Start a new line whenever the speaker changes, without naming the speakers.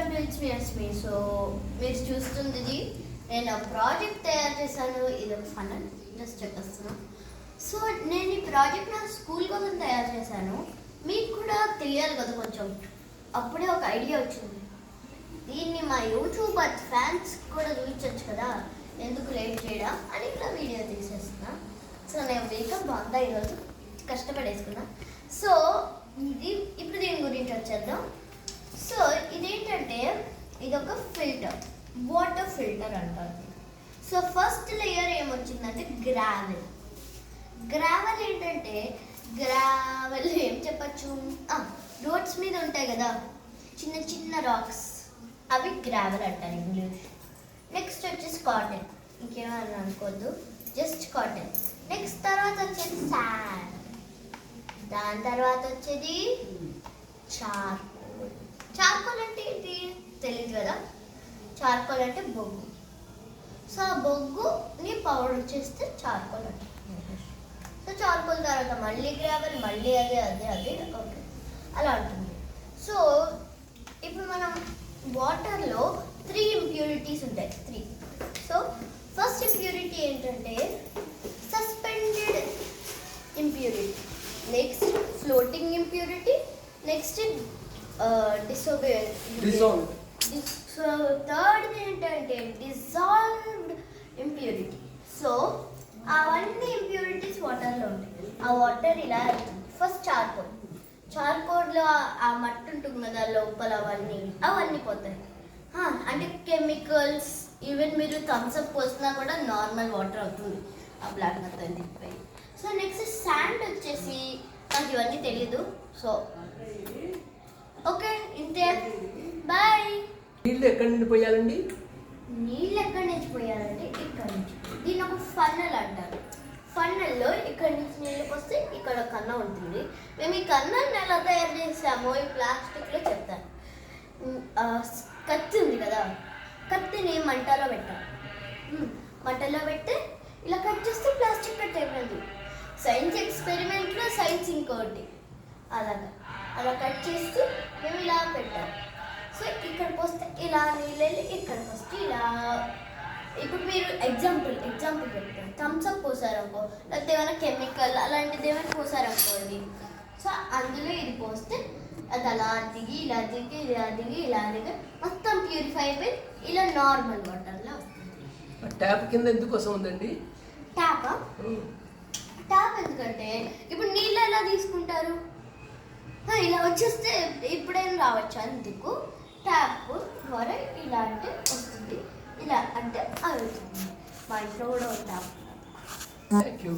Welcome to it's me ఎస్మి. So మీరు చూస్తుంది నేను ప్రాజెక్ట్ తయారు చేశాను. ఇది ఒక ఫన్ జస్ట్ చెప్పేస్తున్నాను. సో నేను ఈ ప్రాజెక్ట్ నా స్కూల్ కోసం తయారు చేశాను. మీకు కూడా తెలియాలి కదా కొంచెం. అప్పుడే ఒక ఐడియా వచ్చింది, దీన్ని మా యూట్యూబర్ ఫ్యాన్స్ కూడా చూపించవచ్చు కదా, ఎందుకు లేట్ చేయడం అని ఇలా వీడియో తీసేస్తున్నా. సో నేను వేకప్ బాగుందా ఈరోజు కష్టపడేసుకున్నా. సో ఇప్పుడు దీని గురించి వచ్చేద్దాం. సో ఇదేంటంటే ఇది ఒక ఫిల్టర్, వాటర్ ఫిల్టర్ అంటారు. సో ఫస్ట్ లేయర్ ఏమొచ్చిందంటే గ్రావెల్. గ్రావెల్ ఏంటంటే గ్రావెల్ ఏం చెప్పచ్చు, రోడ్స్ మీద ఉంటాయి కదా చిన్న చిన్న రాక్స్, అవి గ్రావెల్ అంటారు ఇంగ్లీష్. నెక్స్ట్ వచ్చేసి కాటన్, ఇంకేమైనా అనుకోవద్దు, జస్ట్ కాటన్. నెక్స్ట్ తర్వాత వచ్చేది శాండ్, దాని తర్వాత వచ్చేది చార్కోల్. చార్కోల్ అంటే ఏంటి తెలియదు కదా, చార్కోల్ అంటే బొగ్గు. సో ఆ బొగ్గుని పౌడర్ చేస్తే చార్కోల్ అంటే. సో చార్కోల్ తర్వాత మళ్ళీ గ్రావెల్, మళ్ళీ అదే అదే అదే ఓకే అలా ఉంటుంది. సో ఇప్పుడు మనం వాటర్లో 3 ఇంప్యూరిటీస్ ఉంటాయి, 3. సో ఫస్ట్ ఇంప్యూరిటీ ఏంటంటే suspended impurity, next floating impurity, next
dissolved.
So third ఏంటంటే డిజాల్వ్డ్ ఇంప్యూరిటీ. సో అవన్నీ ఇంప్యూరిటీస్ వాటర్లో ఉంటాయి. ఆ వాటర్ ఇలా ఫస్ట్ చార్కోల్లో ఆ మట్టి ఉంటుంది కదా లోపల, అవన్నీ పోతాయి. అంటే కెమికల్స్, ఈవెన్ మీరు థమ్స్అప్ పోసినా కూడా నార్మల్ వాటర్ అవుతుంది ఆ బ్లాక్ మొత్తం తిప్పిపోయి. సో నెక్స్ట్ శాండ్ వచ్చేసి నాకు ఇవన్నీ తెలియదు. సో ఓకే ఇంతే, బాయ్.
నీళ్ళు ఎక్కడి నుండి పోయాలండి?
నీళ్ళు ఎక్కడి నుంచి పోయాలంటే ఇక్కడ నుంచి. దీన్ని ఒక ఫన్నల్ అంటారు. ఫన్నల్లో ఇక్కడి నుంచి నీళ్ళు పోస్తే ఇక్కడ కన్నా ఉంటుంది. మేము ఈ కన్నాన్ని ఎలా తయారు చేసామో ఈ ప్లాస్టిక్లో చెప్తాను. కత్తి ఉంది కదా, కత్తిని మంటలో పెట్టాలి. మంటలో పెట్టి ఇలా కట్ చేస్తే ప్లాస్టిక్ కట్ అయిపోయింది. సైన్స్ ఎక్స్పెరిమెంట్లో సైన్స్ ఇంకోటి అలా కట్ చేస్తూ మేము ఇలా పెట్టాం. సో ఇక్కడికి వస్తే ఇలా నీళ్ళు వెళ్ళి ఇక్కడికి వస్తే ఇలా. ఇప్పుడు మీరు ఎగ్జాంపుల్ చెప్తాను, థమ్స్అప్ పోసారనుకో, లేకపోతే ఏమైనా కెమికల్ అలాంటిది ఏమైనా పోసారనుకోండి. సో అందులో ఇది పోస్తే అది అలా దిగి ఇలా దిగి ఇలా దిగి ఇలా దిగి మొత్తం ప్యూరిఫై అయిపోయి ఇలా నార్మల్ వాటర్లో వస్తుంది.
ట్యాప్ కింద ఎందుకోసం ఉందండి?
ట్యాప్ ఎందుకంటే ఇప్పుడు నీళ్ళు ఎలా తీసుకుంటారు, ఇలా వచ్చేస్తే ఇప్పుడేం రావచ్చు అందుకు ట్యాప్ ద్వారా ఇలా అంటే వస్తుంది, ఇలా అంటే అవుతుంది. మా ఇంట్లో కూడా ఉంటాం.
Thank you.